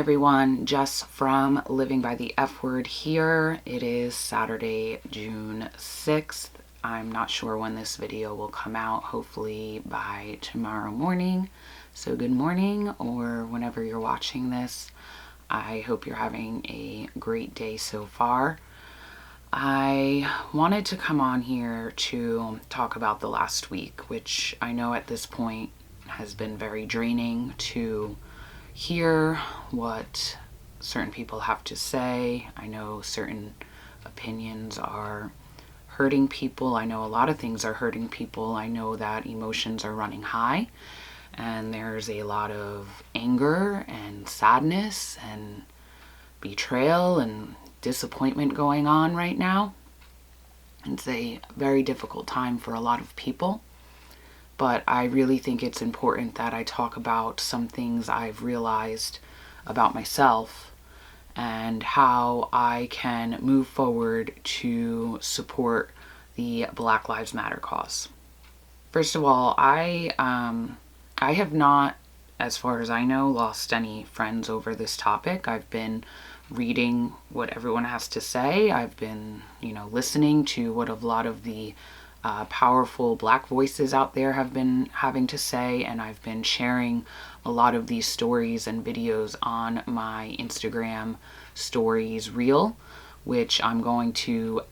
everyone, Jess from Living by the F Word here. It is Saturday, June 6th. I'm not sure when this video will come out, hopefully by tomorrow morning. So good morning, or whenever you're watching this. I hope you're having a great day so far. I wanted to come on here to talk about the last week, which I know at this point has been very draining to hear what certain people have to say. I know certain opinions are hurting people. I know a lot of things are hurting people. I know that emotions are running high, and there's a lot of anger and sadness and betrayal and disappointment going on right now. It's a very difficult time for a lot of people. But I really think it's important that I talk about some things I've realized about myself and how I can move forward to support the Black Lives Matter cause. First of all, I have not, as far as I know, lost any friends over this topic. I've been reading what everyone has to say. I've been, listening to what a lot of the powerful Black voices out there have been having to say, and I've been sharing a lot of these stories and videos on my Instagram stories reel, which I'm going to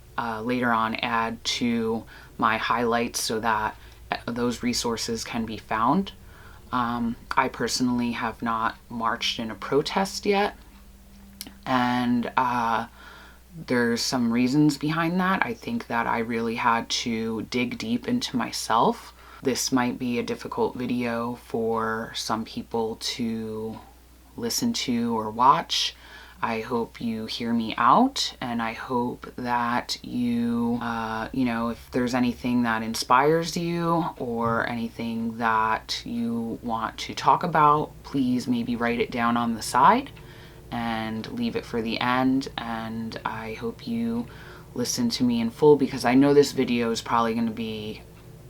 later on add to my highlights so that those resources can be found. I personally have not marched in a protest yet, and there's some reasons behind that. I think that I really had to dig deep into myself. This might be a difficult video for some people to listen to or watch. I hope you hear me out, and I hope that you, if there's anything that inspires you or anything that you want to talk about, please maybe write it down on the side and leave it for the end. And I hope you listen to me in full, because I know this video is probably going to be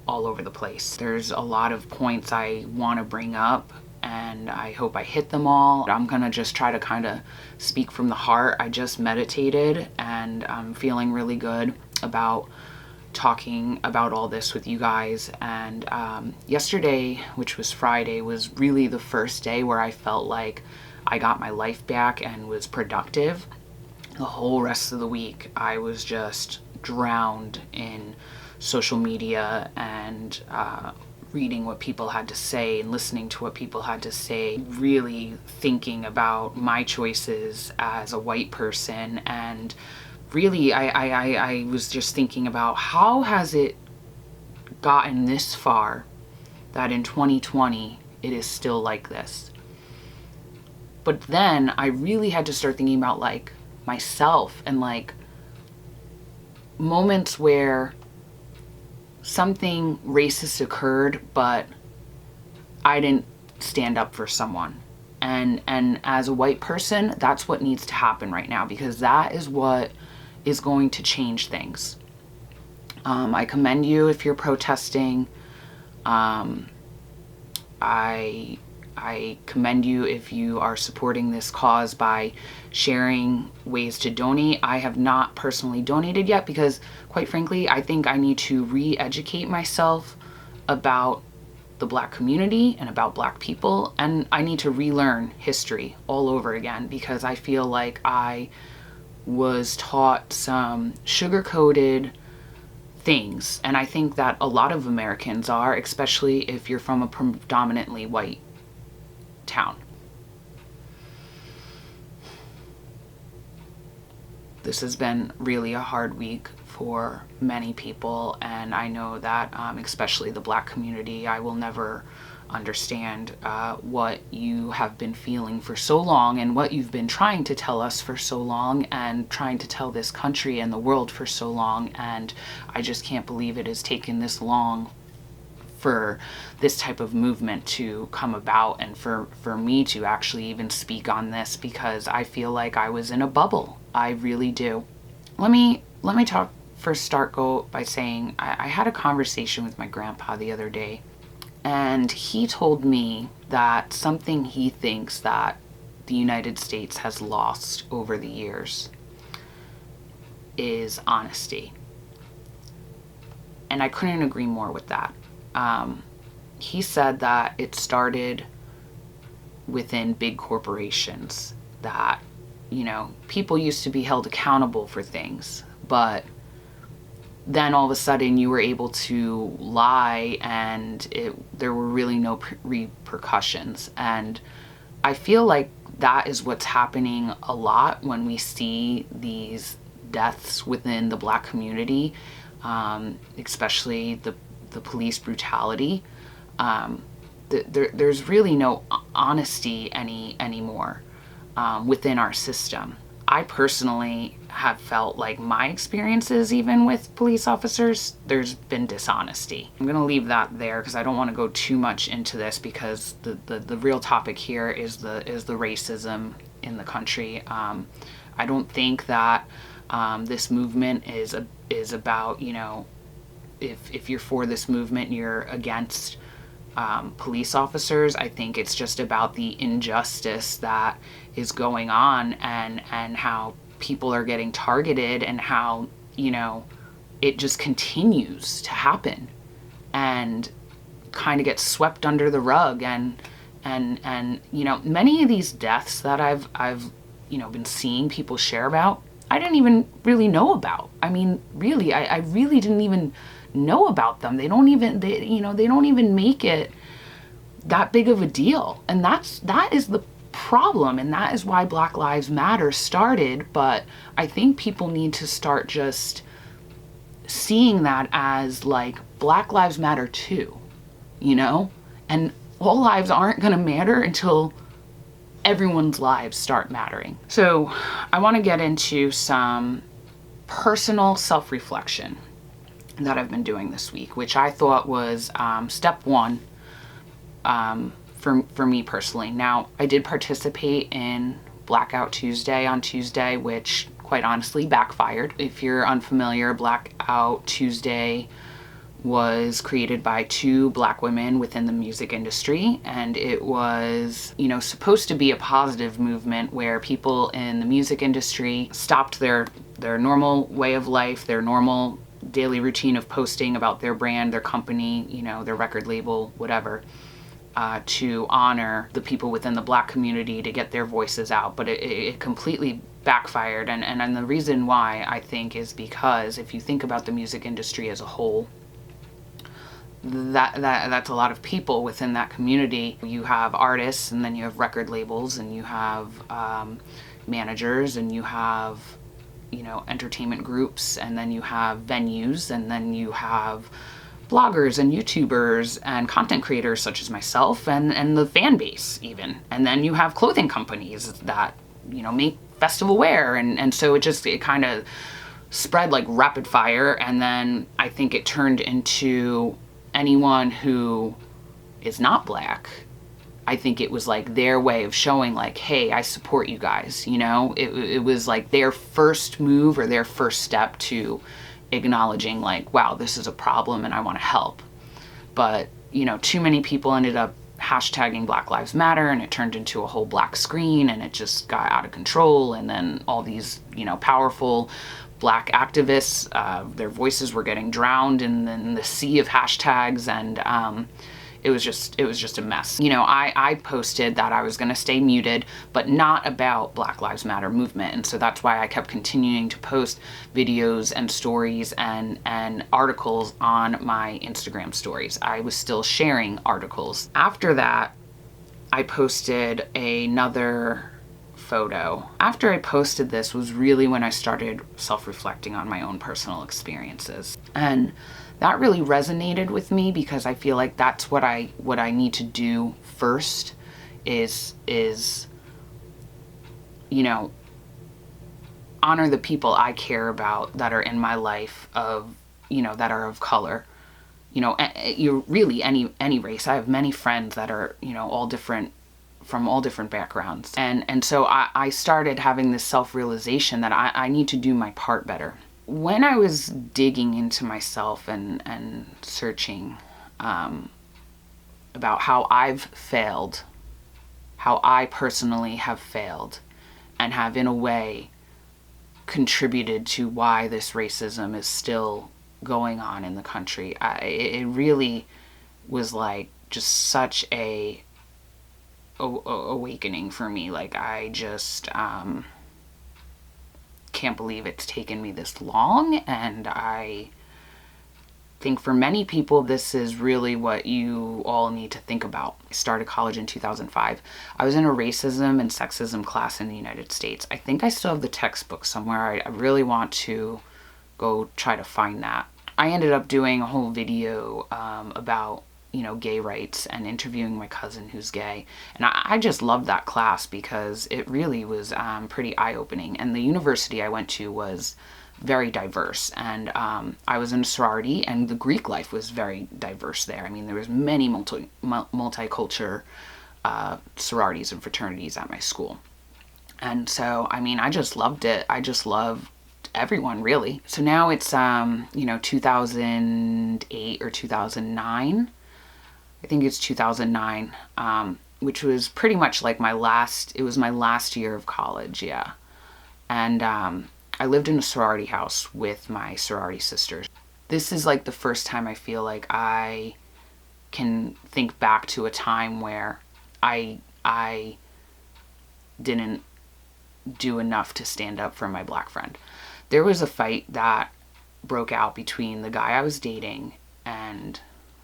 all over the place. There's a lot of points I want to bring up, and I hope I hit them all. I'm gonna just try to kind of speak from the heart. I just meditated, and I'm feeling really good about talking about all this with you guys. And yesterday, which was Friday, was really the first day where I felt like I got my life back and was productive. The whole rest of the week, I was just drowned in social media and reading what people had to say and listening to what people had to say, really thinking about my choices as a white person. And really, I was just thinking about how has it gotten this far that in 2020 it is still like this. But then I really had to start thinking about like myself and like moments where something racist occurred, but I didn't stand up for someone. And as a white person, that's what needs to happen right now, because that is what is going to change things. I commend you if you're protesting. I commend you if you are supporting this cause by sharing ways to donate. I have not personally donated yet because, quite frankly, I think I need to re-educate myself about the Black community and about Black people, and I need to relearn history all over again, because I feel like I was taught some sugar-coated things, and I think that a lot of Americans are, especially if you're from a predominantly white town. This has been really a hard week for many people, and I know that especially the Black community, I will never understand what you have been feeling for so long and what you've been trying to tell us for so long and trying to tell this country and the world for so long. And I just can't believe it has taken this long for this type of movement to come about, and for me to actually even speak on this, because I feel like I was in a bubble. I really do. Let me go by saying I had a conversation with my grandpa the other day, and he told me that something he thinks that the United States has lost over the years is honesty. And I couldn't agree more with that. He said that it started within big corporations, that, you know, people used to be held accountable for things, but then all of a sudden you were able to lie and there were really no repercussions. And I feel like that is what's happening a lot when we see these deaths within the Black community, especially the police brutality. There's really no honesty anymore within our system. I personally have felt like my experiences, even with police officers, there's been dishonesty. I'm gonna leave that there because I don't want to go too much into this, because the real topic here is the racism in the country. I don't think that this movement is about, you know, if you're for this movement, you're against police officers. I think it's just about the injustice that is going on, and how people are getting targeted, and how, you know, it just continues to happen and kind of gets swept under the rug. And you know, many of these deaths that I've you know, been seeing people share about, I didn't even really know about. I mean, really, I really didn't even know about them. They don't even make it that big of a deal. And that is the problem, and that is why Black Lives Matter started. But I think people need to start just seeing that as like, Black Lives Matter too, you know? And all lives aren't gonna matter until everyone's lives start mattering. So I want to get into some personal self-reflection that I've been doing this week, which I thought was step one for me personally. Now, I did participate in Blackout Tuesday on Tuesday, which quite honestly backfired. If you're unfamiliar, Blackout Tuesday was created by two Black women within the music industry, and it was, you know, supposed to be a positive movement where people in the music industry stopped their normal way of life, their normal daily routine of posting about their brand, their company, you know, their record label, whatever, to honor the people within the Black community, to get their voices out. But it completely backfired, and the reason why, I think, is because if you think about the music industry as a whole, that's a lot of people within that community. You have artists, and then you have record labels, and you have managers, and you have, you know, entertainment groups, and then you have venues, and then you have bloggers and YouTubers and content creators such as myself, and the fan base even. And then you have clothing companies that, you know, make festival wear, and so it kind of spread like rapid fire. And then I think it turned into anyone who is not Black. I think it was like their way of showing like, hey, I support you guys, you know? It was like their first move or their first step to acknowledging like, wow, this is a problem and I want to help. But, you know, too many people ended up hashtagging Black Lives Matter, and it turned into a whole black screen, and it just got out of control. And then all these, you know, powerful Black activists, their voices were getting drowned in the sea of hashtags, and it was just a mess. You know, I posted that I was going to stay muted, but not about Black Lives Matter movement, and so that's why I kept continuing to post videos and stories and articles on my Instagram stories. I was still sharing articles. After that, I posted another photo. After I posted this was really when I started self-reflecting on my own personal experiences. And that really resonated with me, because I feel like that's what I need to do first is, you know, honor the people I care about that are in my life, of, you know, that are of color. You know, you really any race. I have many friends that are, you know, all different, from all different backgrounds. And so I started having this self-realization that I need to do my part better. When I was digging into myself and searching about how I've failed, how I personally have failed and have in a way contributed to why this racism is still going on in the country. It really was like just such a awakening for me. Like, I just can't believe it's taken me this long, and I think for many people this is really what you all need to think about. I started college in 2005. I was in a racism and sexism class in the United States. I think I still have the textbook somewhere. I really want to go try to find that. I ended up doing a whole video about, you know, gay rights and interviewing my cousin who's gay. And I just loved that class because it really was pretty eye-opening. And the university I went to was very diverse, and I was in a sorority, and the Greek life was very diverse there. I mean, there was many multicultural sororities and fraternities at my school. And so, I mean, I just loved it. I just loved everyone, really. So now it's, 2008 or 2009. I think it's 2009, which was pretty much like my last year of college, yeah. And I lived in a sorority house with my sorority sisters. This is like the first time I feel like I can think back to a time where I didn't do enough to stand up for my black friend. There was a fight that broke out between the guy I was dating and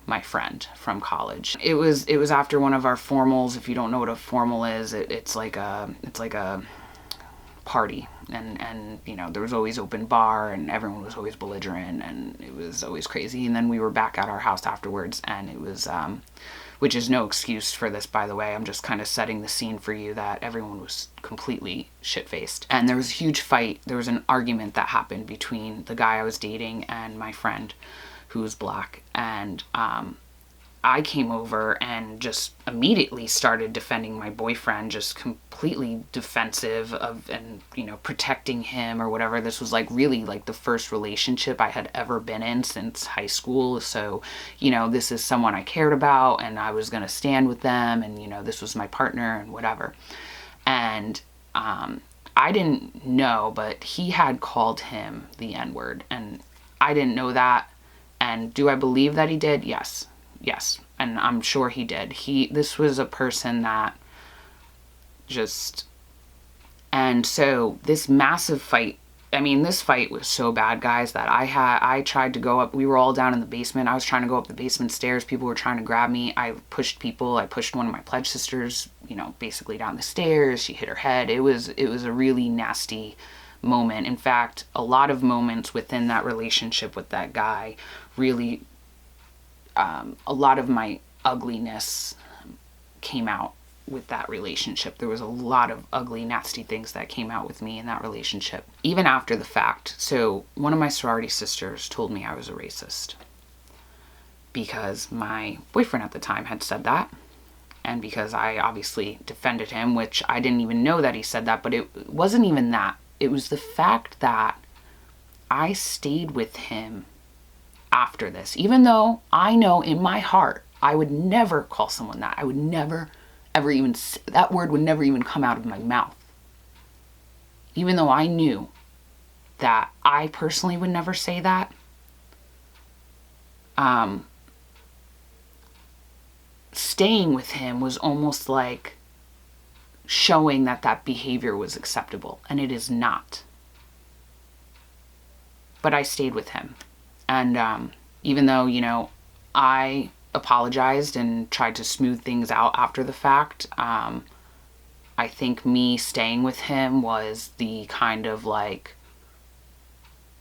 my friend from college. It was after one of our formals. If you don't know what a formal is, it's like a party, and you know, there was always open bar, and everyone was always belligerent, and it was always crazy. And then we were back at our house afterwards, and it was which is no excuse for this, by the way. I'm just kind of setting the scene for you that everyone was completely shit-faced. And there was a huge fight. There was an argument that happened between the guy I was dating and my friend who was black. And I came over and just immediately started defending my boyfriend, just completely defensive of, and, you know, protecting him or whatever. This was like really like the first relationship I had ever been in since high school. So, you know, this is someone I cared about, and I was going to stand with them, and, you know, this was my partner and whatever. And I didn't know, but he had called him the N-word, and I didn't know that. And do I believe that he did? Yes. Yes. And I'm sure he did. This was a person that just, and so this massive fight, I mean, this fight was so bad, guys, that I tried to go up. We were all down in the basement. I was trying to go up the basement stairs. People were trying to grab me. I pushed people. I pushed one of my pledge sisters, you know, basically down the stairs. She hit her head. It was a really nasty moment. In fact, a lot of moments within that relationship with that guy really, a lot of my ugliness came out with that relationship. There was a lot of ugly, nasty things that came out with me in that relationship, even after the fact. So one of my sorority sisters told me I was a racist because my boyfriend at the time had said that, and because I obviously defended him, which I didn't even know that he said that. But it wasn't even that. It was the fact that I stayed with him after this, even though I know in my heart I would never call someone that. I would never ever even, that word would never even come out of my mouth. Even though I knew that I personally would never say that, staying with him was almost like showing that that behavior was acceptable, and it is not. But I stayed with him. And even though, you know, I apologized and tried to smooth things out after the fact, I think me staying with him was the kind of like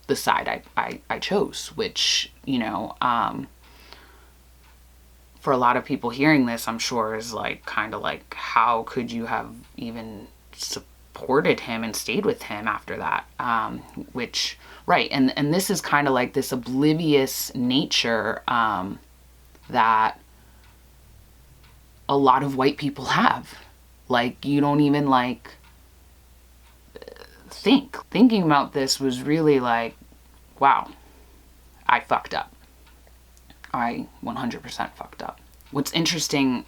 the side I chose, which, you know, for a lot of people hearing this, I'm sure is like kind of like, how could you have even supported him and stayed with him after that? Which, right, and this is kind of like this oblivious nature that a lot of white people have. Like, you don't even like think. Thinking about this was really like, wow, I fucked up. I 100% fucked up. What's interesting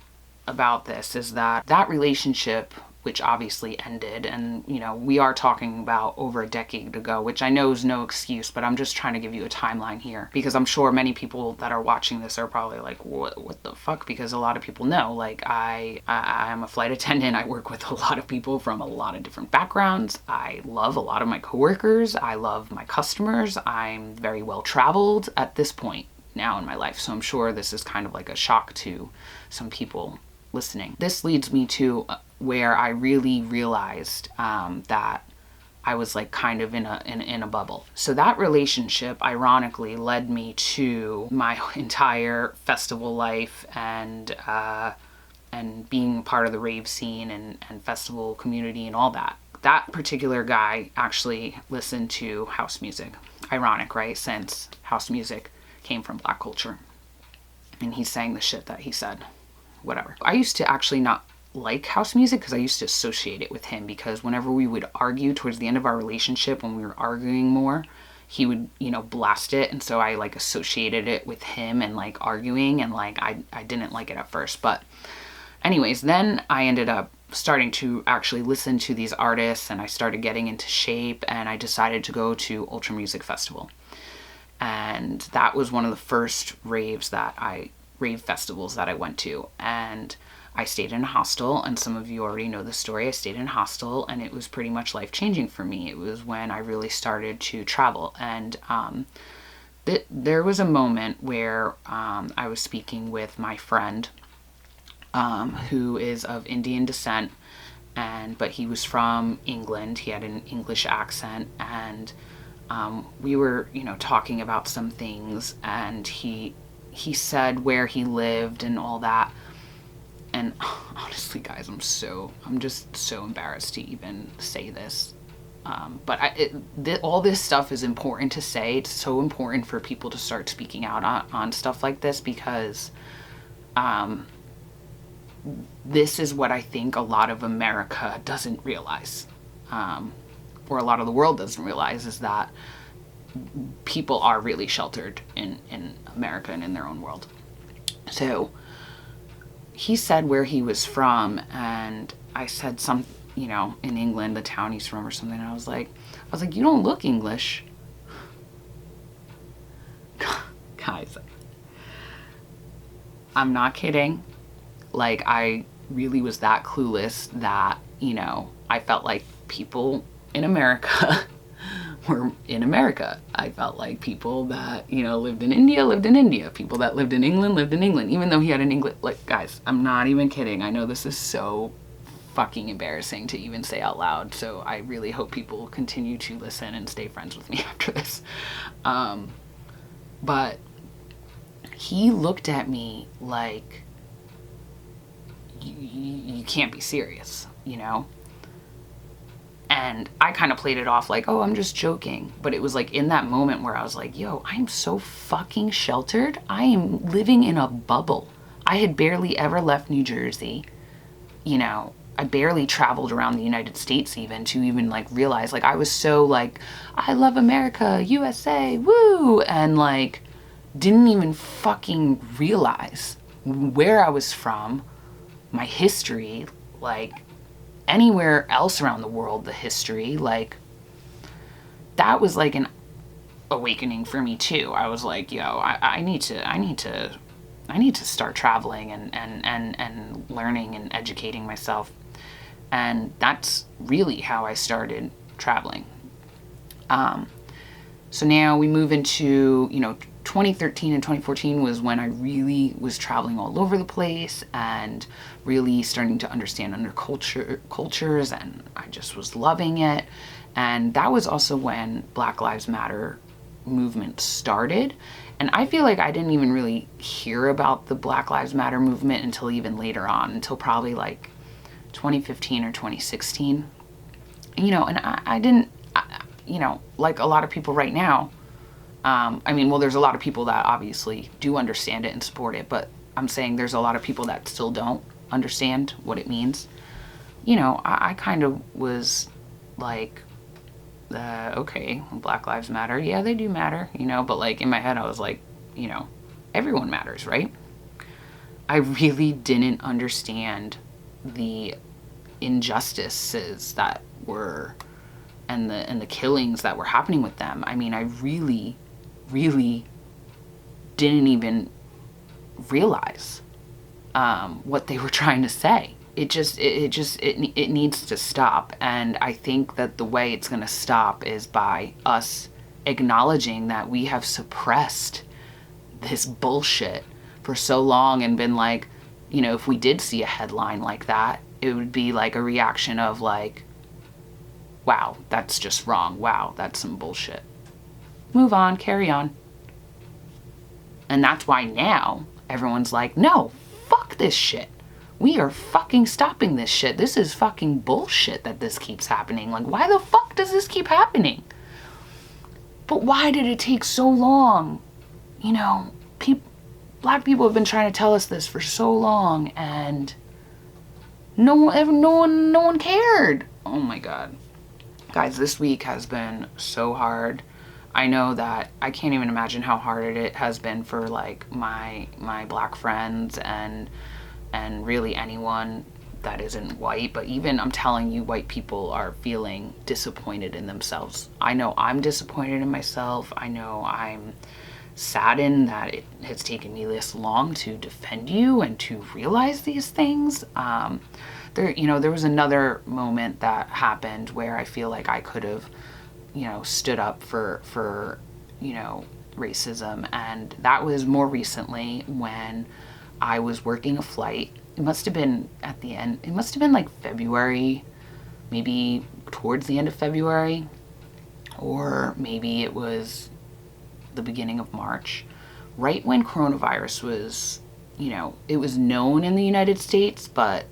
about this is that that relationship, which obviously ended, and you know, we are talking about over a decade ago, which I know is no excuse, but I'm just trying to give you a timeline here, because I'm sure many people that are watching this are probably like, what the fuck? Because a lot of people know, like, I'm a flight attendant. I work with a lot of people from a lot of different backgrounds. I love a lot of my coworkers. I love my customers. I'm very well traveled at this point now in my life, so I'm sure this is kind of like a shock to some people listening. This leads me to where I really realized that I was like kind of in a bubble. So that relationship ironically led me to my entire festival life and being part of the rave scene and festival community and all that. That particular guy actually listened to house music. Ironic, right? Since house music came from Black culture. And he sang the shit that he said. Whatever. I used to actually not like house music because I used to associate it with him, because whenever we would argue towards the end of our relationship, when we were arguing more, he would, you know, blast it. And so I like associated it with him and like arguing, and like I didn't like it at first. But anyways, then I ended up starting to actually listen to these artists, and I started getting into shape, and I decided to go to Ultra Music Festival. And that was one of the first rave festivals that I went to. And I stayed in a hostel, and some of you already know the story. I stayed in a hostel, and it was pretty much life-changing for me. It was when I really started to travel. And there was a moment where I was speaking with my friend who is of Indian descent, but he was from England. He had an English accent, and we were, you know, talking about some things, and he said where he lived and all that. And honestly, guys, I'm just so embarrassed to even say this. But all this stuff is important to say. It's so important for people to start speaking out on stuff like this, because this is what I think a lot of America doesn't realize, or a lot of the world doesn't realize, is that people are really sheltered in America and in their own world. So he said where he was from, and I said some, you know, in England, the town he's from or something. And I was like, you don't look English. Guys, I'm not kidding. Like, I really was that clueless that, you know, I felt like people in America were in America. I felt like people that, you know, lived in India. People that lived in England, even though he had an English, like, guys, I'm not even kidding. I know this is so fucking embarrassing to even say out loud, so I really hope people continue to listen and stay friends with me after this. But he looked at me like, you can't be serious, you know? And I kind of played it off like, oh, I'm just joking. But it was like in that moment where I was like, yo, I'm so fucking sheltered. I am living in a bubble. I had barely ever left New Jersey. You know, I barely traveled around the United States even to even like realize, like, I was so like, I love America, USA, woo. And like, didn't even fucking realize where I was from, my history, like, anywhere else around the world, the history. Like, that was like an awakening for me too. I was like, yo, I need to start traveling and learning and educating myself. And that's really how I started traveling. So now we move into, you know, 2013 and 2014 was when I really was traveling all over the place and really starting to understand other cultures, and I just was loving it. And that was also when Black Lives Matter movement started. And I feel like I didn't even really hear about the Black Lives Matter movement until even later on, until probably like 2015 or 2016. You know, and I didn't, you know, like a lot of people right now, I mean, well, there's a lot of people that obviously do understand it and support it, but I'm saying there's a lot of people that still don't understand what it means. You know, I kind of was like, okay, Black Lives Matter. Yeah, they do matter, you know, but like in my head, I was like, you know, everyone matters, right? I really didn't understand the injustices that were, and the killings that were happening with them. I mean, I really, really didn't even realize what they were trying to say. It needs to stop. And I think that the way it's going to stop is by us acknowledging that we have suppressed this bullshit for so long and been like, you know, if we did see a headline like that, it would be like a reaction of like, wow, that's just wrong. Wow, that's some bullshit. Move on, carry on. And that's why now everyone's like, no, fuck this shit. We are fucking stopping this shit. This is fucking bullshit that this keeps happening. Like, why the fuck does this keep happening? But why did it take so long? You know, black people have been trying to tell us this for so long, and no one cared. Oh my God. Guys, this week has been so hard. I know that I can't even imagine how hard it has been for like my black friends and really anyone that isn't white. But even, I'm telling you, white people are feeling disappointed in themselves. I know I'm disappointed in myself. I know I'm saddened that it has taken me this long to defend you and to realize these things. There was another moment that happened where I feel like I could have, you know, stood up for you know, racism, and that was more recently when I was working a flight. It must have been at the end. It must have been like February, maybe towards the end of February, or maybe it was the beginning of March, right when coronavirus was, you know, it was known in the United States, but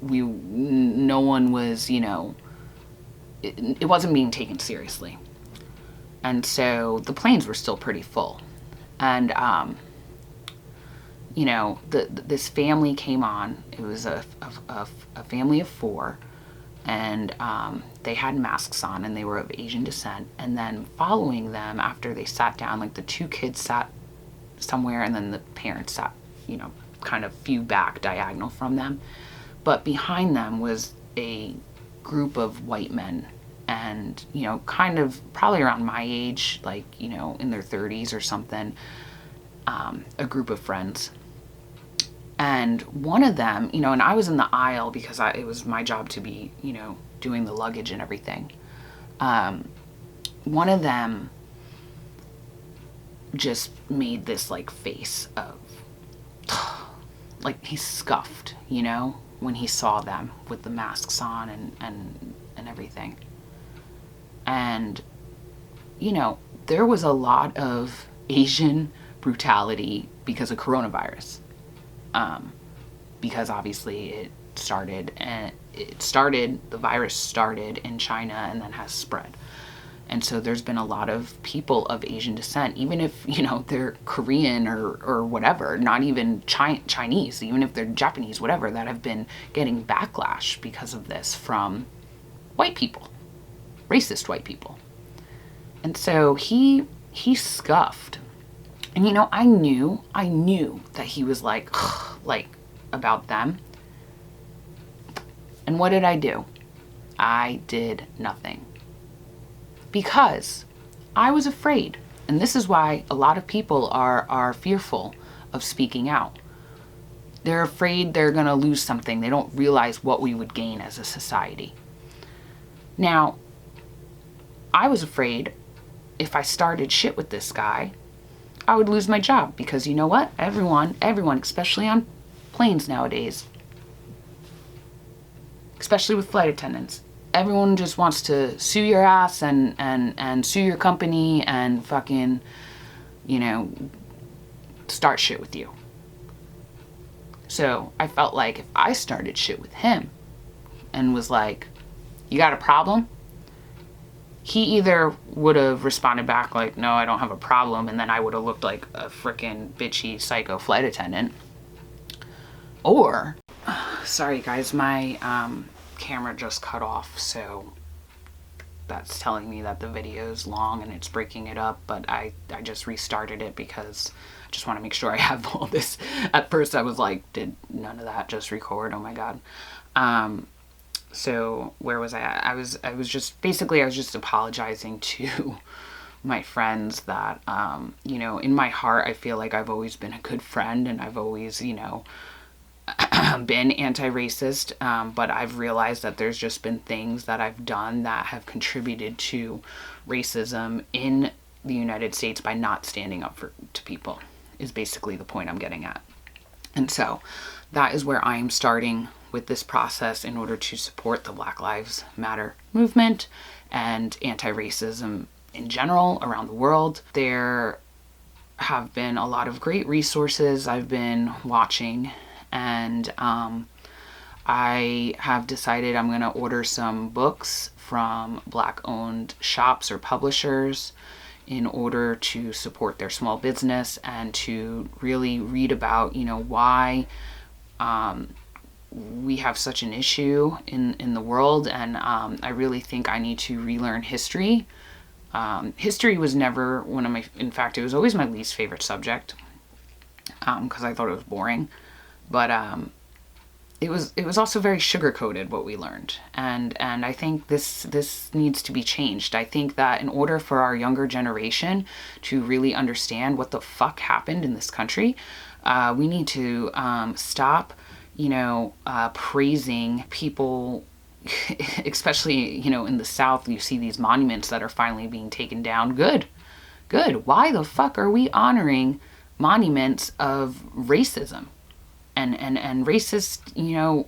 no one was, you know, it wasn't being taken seriously. And so the planes were still pretty full. And, you know, this family came on. It was a family of 4, and they had masks on, and they were of Asian descent. And then following them, after they sat down, like the 2 kids sat somewhere, and then the parents sat, you know, kind of few back diagonal from them. But behind them was a group of white men, and, you know, kind of probably around my age, like, you know, in their 30s or something, a group of friends. And one of them, you know, and I was in the aisle because it was my job to be, you know, doing the luggage and everything. One of them just made this like face of, like, he scuffed, you know, when he saw them with the masks on and everything. And, you know, there was a lot of Asian brutality because of coronavirus. Because obviously the virus started in China and then has spread. And so there's been a lot of people of Asian descent, even if, you know, they're Korean or whatever, not even Chinese, even if they're Japanese, whatever, that have been getting backlash because of this from white people, racist white people. And so he scuffed. And, you know, I knew that he was like about them. And what did I do? I did nothing. Because I was afraid. And this is why a lot of people are fearful of speaking out. They're afraid they're going to lose something. They don't realize what we would gain as a society. Now, I was afraid if I started shit with this guy, I would lose my job, because you know what? Everyone, especially on planes nowadays, especially with flight attendants, everyone just wants to sue your ass and sue your company and fucking, you know, start shit with you. So I felt like if I started shit with him and was like, you got a problem? He either would have responded back like, no, I don't have a problem, and then I would have looked like a freaking bitchy psycho flight attendant. Or, sorry guys, my camera just cut off, so that's telling me that the video is long and it's breaking it up, but I just restarted it because I just want to make sure I have all this. At first I was like, did none of that just record? Oh my God. So where was I at? I was just apologizing to my friends that, you know, in my heart, I feel like I've always been a good friend and I've always, you know, been anti-racist, but I've realized that there's just been things that I've done that have contributed to racism in the United States by not standing up to people, is basically the point I'm getting at. And so that is where I am starting with this process in order to support the Black Lives Matter movement and anti-racism in general around the world. There have been a lot of great resources I've been watching, and I have decided I'm going to order some books from Black-owned shops or publishers in order to support their small business and to really read about, you know, why we have such an issue in the world. And I really think I need to relearn history. History was never one of my, in fact, it was always my least favorite subject because I thought it was boring. But it was also very sugar-coated what we learned, and I think this needs to be changed. I think that in order for our younger generation to really understand what the fuck happened in this country, we need to stop, you know, praising people. Especially, you know, in the South, you see these monuments that are finally being taken down. Good. Why the fuck are we honoring monuments of racism? And racist, you know,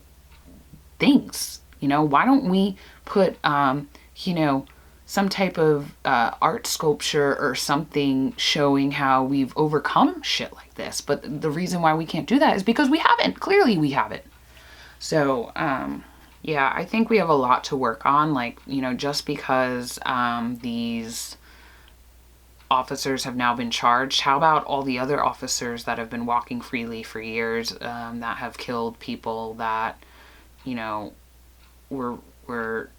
things, you know, why don't we put, you know, some type of art sculpture or something showing how we've overcome shit like this? But the reason why we can't do that is because we haven't. Clearly we haven't. So, yeah, I think we have a lot to work on. Like, you know, just because these officers have now been charged, how about all the other officers that have been walking freely for years, that have killed people that, you know, were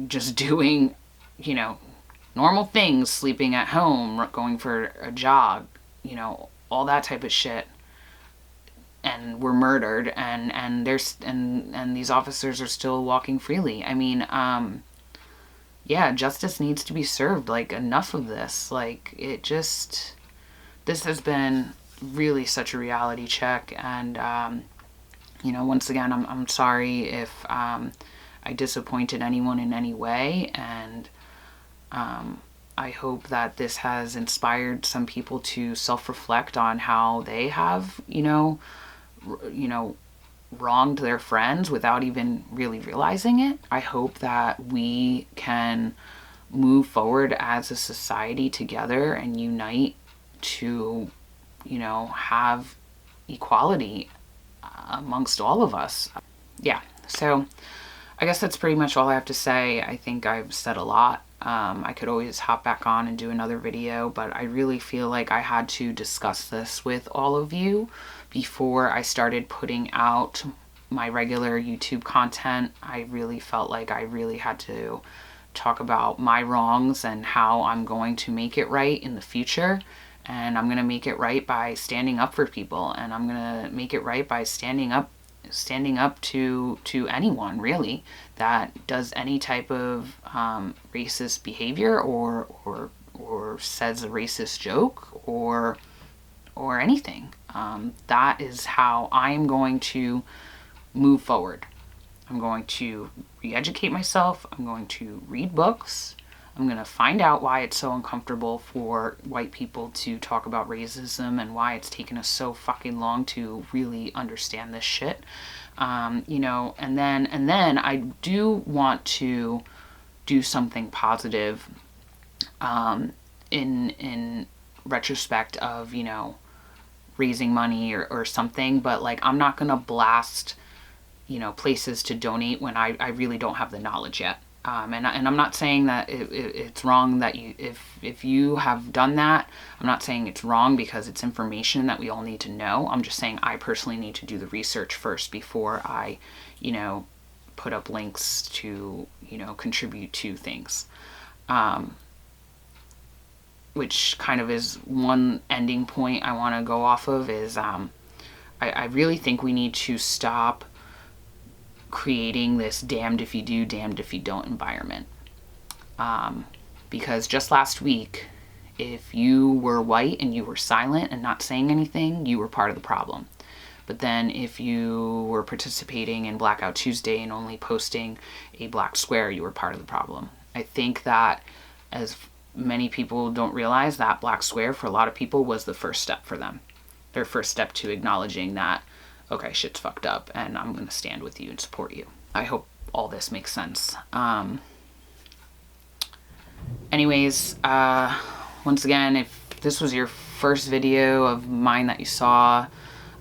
just doing, you know, normal things, sleeping at home, going for a jog, you know, all that type of shit, and were murdered, and these officers are still walking freely. I mean, yeah, justice needs to be served. Like, enough of this. Like, this has been really such a reality check. And, you know, once again, I'm sorry if I disappointed anyone in any way. And I hope that this has inspired some people to self-reflect on how they have, you know, wronged their friends without even really realizing it. I hope that we can move forward as a society together and unite to, you know, have equality amongst all of us. Yeah, so I guess that's pretty much all I have to say. I think I've said a lot. I could always hop back on and do another video, but I really feel like I had to discuss this with all of you before I started putting out my regular YouTube content. I really felt like I really had to talk about my wrongs and how I'm going to make it right in the future. And I'm going to make it right by standing up for people, and I'm going to make it right by standing up to anyone really that does any type of racist behavior or says a racist joke or anything. That is how I am going to move forward. I'm going to re-educate myself. I'm going to read books. I'm going to find out why it's so uncomfortable for white people to talk about racism and why it's taken us so fucking long to really understand this shit. You know, and then I do want to do something positive in retrospect of, you know, raising money or something, but like, I'm not gonna blast, you know, places to donate when I really don't have the knowledge yet. And I'm not saying that it's wrong that if you have done that. I'm not saying it's wrong because it's information that we all need to know. I'm just saying I personally need to do the research first before I, you know, put up links to, you know, contribute to things. which kind of is one ending point I want to go off of, is I really think we need to stop creating this damned if you do, damned if you don't environment. Because just last week, if you were white and you were silent and not saying anything, you were part of the problem. But then if you were participating in Blackout Tuesday and only posting a black square, you were part of the problem. I think that, as many people don't realize, that black square for a lot of people was the first step for them. Their first step to acknowledging that, okay, shit's fucked up and I'm going to stand with you and support you. I hope all this makes sense. Anyways, once again, if this was your first video of mine that you saw,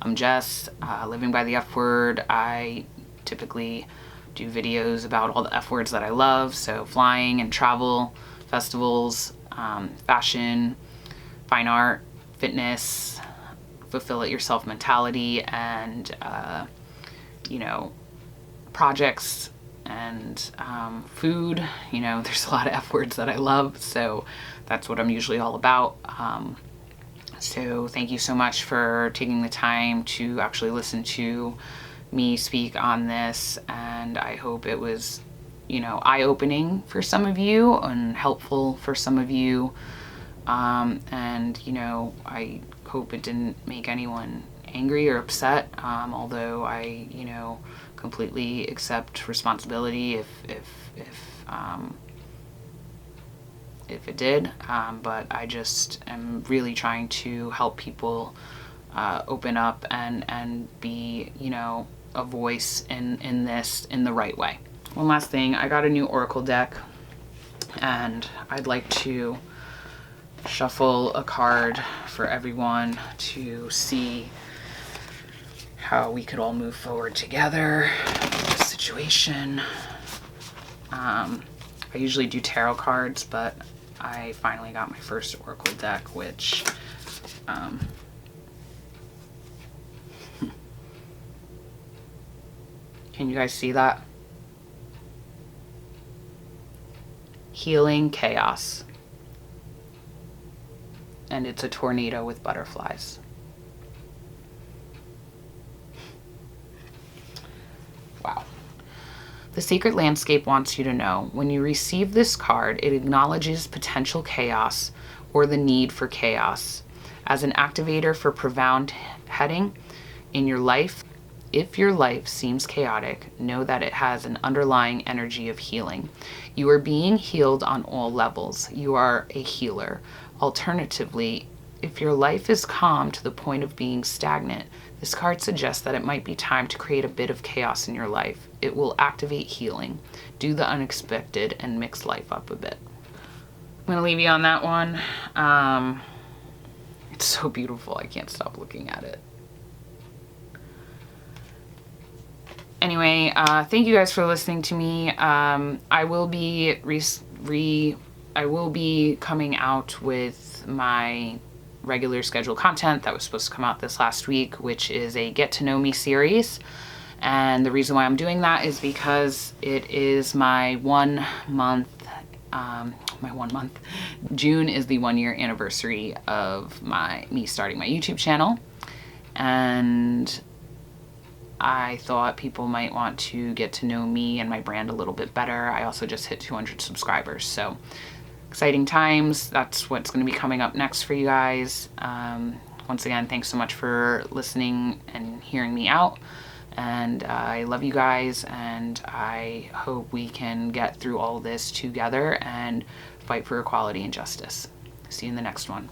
I'm Jess, living by the F word. I typically do videos about all the F words that I love, so flying and travel, festivals, fashion, fine art, fitness, fulfill it yourself mentality, and projects and food. There's a lot of F words that I love, so that's what I'm usually all about. So thank you so much for taking the time to actually listen to me speak on this, and I hope it was eye-opening for some of you and helpful for some of you, and I hope it didn't make anyone angry or upset, although I completely accept responsibility if it did, but I just am really trying to help people open up and be a voice in this in the right way. One last thing, I got a new Oracle deck, and I'd like to shuffle a card for everyone to see how we could all move forward together in this situation. I usually do tarot cards, but I finally got my first Oracle deck, which can you guys see that? Healing chaos. And it's a tornado with butterflies. Wow. The Sacred Landscape wants you to know, when you receive this card, it acknowledges potential chaos or the need for chaos. As an activator for profound heading in your life, if your life seems chaotic, know that it has an underlying energy of healing. You are being healed on all levels. You are a healer. Alternatively, if your life is calm to the point of being stagnant, this card suggests that it might be time to create a bit of chaos in your life. It will activate healing, do the unexpected, and mix life up a bit. I'm going to leave you on that one. It's so beautiful. I can't stop looking at it. Anyway, thank you guys for listening to me. I will be coming out with my regular scheduled content that was supposed to come out this last week, which is a Get to Know Me series. And the reason why I'm doing that is because it is my 1 month, June is the 1 year anniversary of me starting my YouTube channel. And I thought people might want to get to know me and my brand a little bit better. I also just hit 200 subscribers, so exciting times. That's what's going to be coming up next for you guys. Once again, thanks so much for listening and hearing me out, and I love you guys, and I hope we can get through all this together and fight for equality and justice. See you in the next one.